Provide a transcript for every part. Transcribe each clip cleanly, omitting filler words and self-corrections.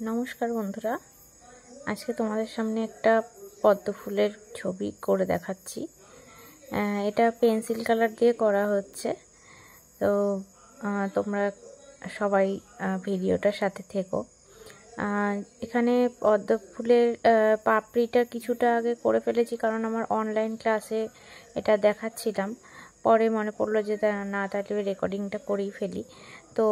নমস্কার বন্ধুরা, আজকে তোমাদের সামনে একটা পদ্ম ফুলের ছবি করে দেখাচ্ছি। এটা পেন্সিল কালার দিয়ে করা হচ্ছে। তো তোমরা সবাই ভিডিওটার সাথে থেকো। এখানে পদ্ম ফুলের পাপড়িটা কিছুটা আগে করে ফেলেছি, কারণ আমার অনলাইন ক্লাসে এটা দেখাচ্ছিলাম। পরে মনে পড়লো যে না, তাহলে রেকর্ডিংটা করেই ফেলি, তো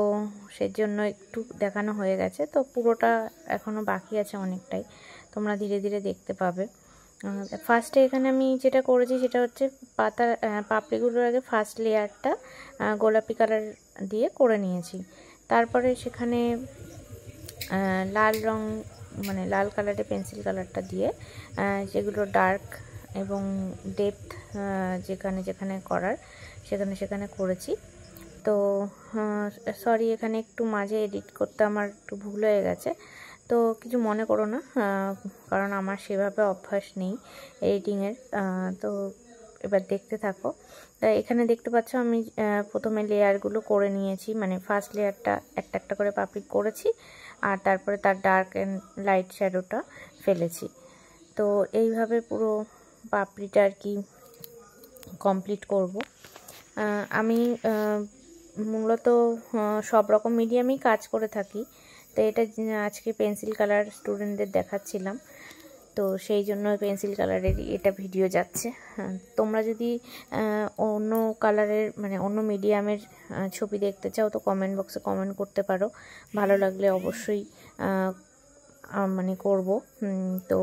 সেজন্য একটু দেখানো হয়ে গেছে। তো পুরোটা এখনও বাকি আছে অনেকটাই, তোমরা ধীরে ধীরে দেখতে পাবে। ফার্স্টে এখানে আমি যেটা করেছি সেটা হচ্ছে পাপড়িগুলোর আগে ফার্স্ট লেয়ারটা গোলাপি কালার দিয়ে করে নিয়েছি। তারপরে সেখানে লাল রং, মানে লাল কালারের পেন্সিল কালারটা দিয়ে যেগুলো ডার্ক এবং ডেপথ যেখানে যেখানে করার সেখানে করেছি। তো সরি, এখানে একটু মাঝে এডিট করতে আমার একটু ভুল হয়ে গেছে, তো কিছু মনে করো না, কারণ আমার সেভাবে অভ্যাস নেই এডিটিংয়ের। তো এবার দেখতে থাকো। তাই এখানে দেখতে পাচ্ছ আমি প্রথমে লেয়ারগুলো করে নিয়েছি, মানে ফার্স্ট লেয়ারটা একটা একটা করে পাপড়ি করেছি, আর তারপরে তার ডার্ক অ্যান্ড লাইট শ্যাডোটা ফেলেছি। তো এইভাবে পুরো পাপড়িটা আর কি কমপ্লিট করব। আমি মূলত সব রকম মিডিয়ামেই কাজ করে থাকি, তো এটা আজকে পেন্সিল কালার স্টুডেন্টদের দেখাচ্ছিলাম, তো সেই জন্য পেন্সিল কালারেরই এটা ভিডিও যাচ্ছে। তোমরা যদি অন্য কালারের, মানে অন্য মিডিয়ামের ছবি দেখতে চাও তো কমেন্ট বক্সে কমেন্ট করতে পারো, ভালো লাগলে অবশ্যই মানে করব। তো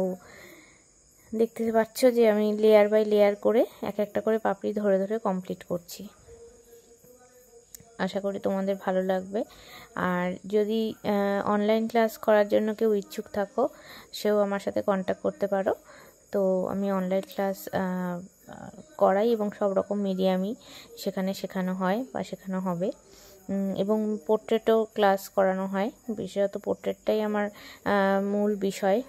দেখতে পাচ্ছ যে আমি লেয়ার বাই লেয়ার করে এক একটা করে পাপড়ি ধরে ধরে কমপ্লিট করছি। আশা করি তোমাদের ভালো লাগবে। আর যদি অনলাইন ক্লাস করার জন্য কেউ ইচ্ছুক থাকো, সেও আমার সাথে কন্ট্যাক্ট করতে পারো। তো আমি অনলাইন ক্লাস করাই এবং সব রকম মিডিয়ামই সেখানে শেখানো হয় বা শেখানো হবে, এবং পোর্ট্রেটও ক্লাস করানো হয়। বিশেষত পোর্ট্রেটটাই আমার মূল বিষয়,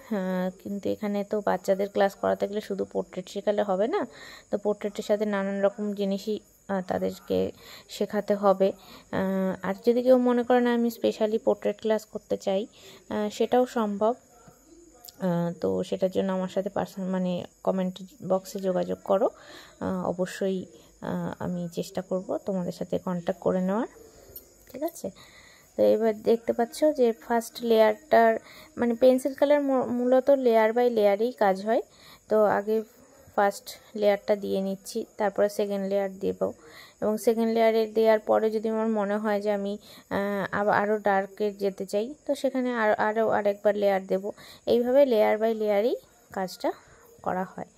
কিন্তু এখানে তো বাচ্চাদের ক্লাস করাতে গেলে শুধু পোর্ট্রেট শেখালে হবে না, তো পোর্ট্রেটের সাথে নানান রকম জিনিসই তাদেরকে শেখাতে হবে। আর যদি কেউ মনে করে না আমি স্পেশালি পোর্ট্রেট ক্লাস করতে চাই, সেটাও সম্ভব। তো সেটার জন্য আমার সাথে মানে কমেন্ট বক্সে যোগাযোগ করো, অবশ্যই আমি চেষ্টা করব তোমাদের সাথে কন্ট্যাক্ট করে নেওয়ার, ঠিক আছে? তো এবার দেখতে পাচ্ছ যে ফার্স্ট লেয়ারটার, মানে পেন্সিল কালার মূলত লেয়ার বাই লেয়ারেই কাজ হয়। তো আগে ফার্স্ট লেয়ারটা দিয়ে নিচ্ছি, তারপরে সেকেন্ড লেয়ার দেব, এবং সেকেন্ড লেয়ারে দেওয়ার পরে যদি আমার মনে হয় যে আমি আরও ডার্কের যেতে চাই, তো সেখানে আরও আরেকবার লেয়ার দেব। এইভাবে লেয়ার বাই লেয়ারেই কাজটা করা হয়।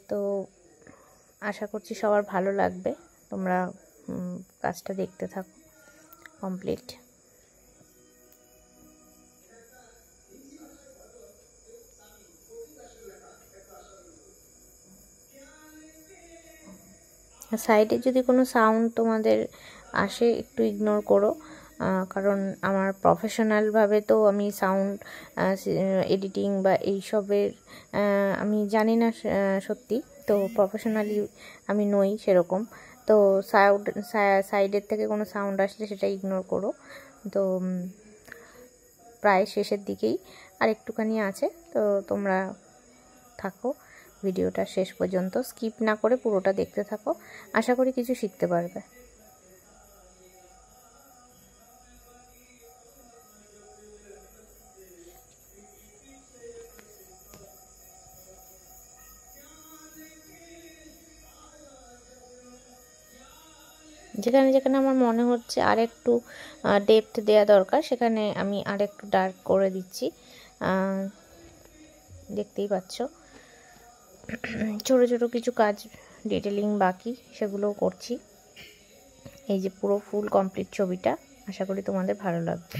তো আশা করছি সবার ভালো লাগবে, তোমরা কাজটা দেখতে থাকো কমপ্লিট। সাইডে যদি কোনো সাউন্ড তোমাদের আসে একটু ইগনোর করো, কারণ আমার প্রফেশনালভাবে তো আমি সাউন্ড এডিটিং বা এইসবের আমি জানি না সত্যি, তো প্রফেশনালি আমি নই সেরকম। তো সাইডের থেকে কোনো সাউন্ড আসলে সেটা ইগনোর করো। তো প্রায় শেষের দিকেই, আর একটুখানি আছে, তো তোমরা থাকো ভিডিওটা শেষ পর্যন্ত, স্কিপ না করে পুরোটা দেখতে থাকো, আশা করি কিছু শিখতে পারবে। যেখানে যেখানে আমার মনে হচ্ছে আর একটু ডেপথ দেওয়া দরকার, সেখানে আমি আর একটু ডার্ক করে দিচ্ছি। দেখতেই পাচ্ছ ছোটো ছোটো কিছু কাজ ডিটেলিং বাকি, সেগুলোও করছি। এই যে পুরো ফুল কমপ্লিট ছবিটা, আশা করি তোমাদের ভালো লাগবে।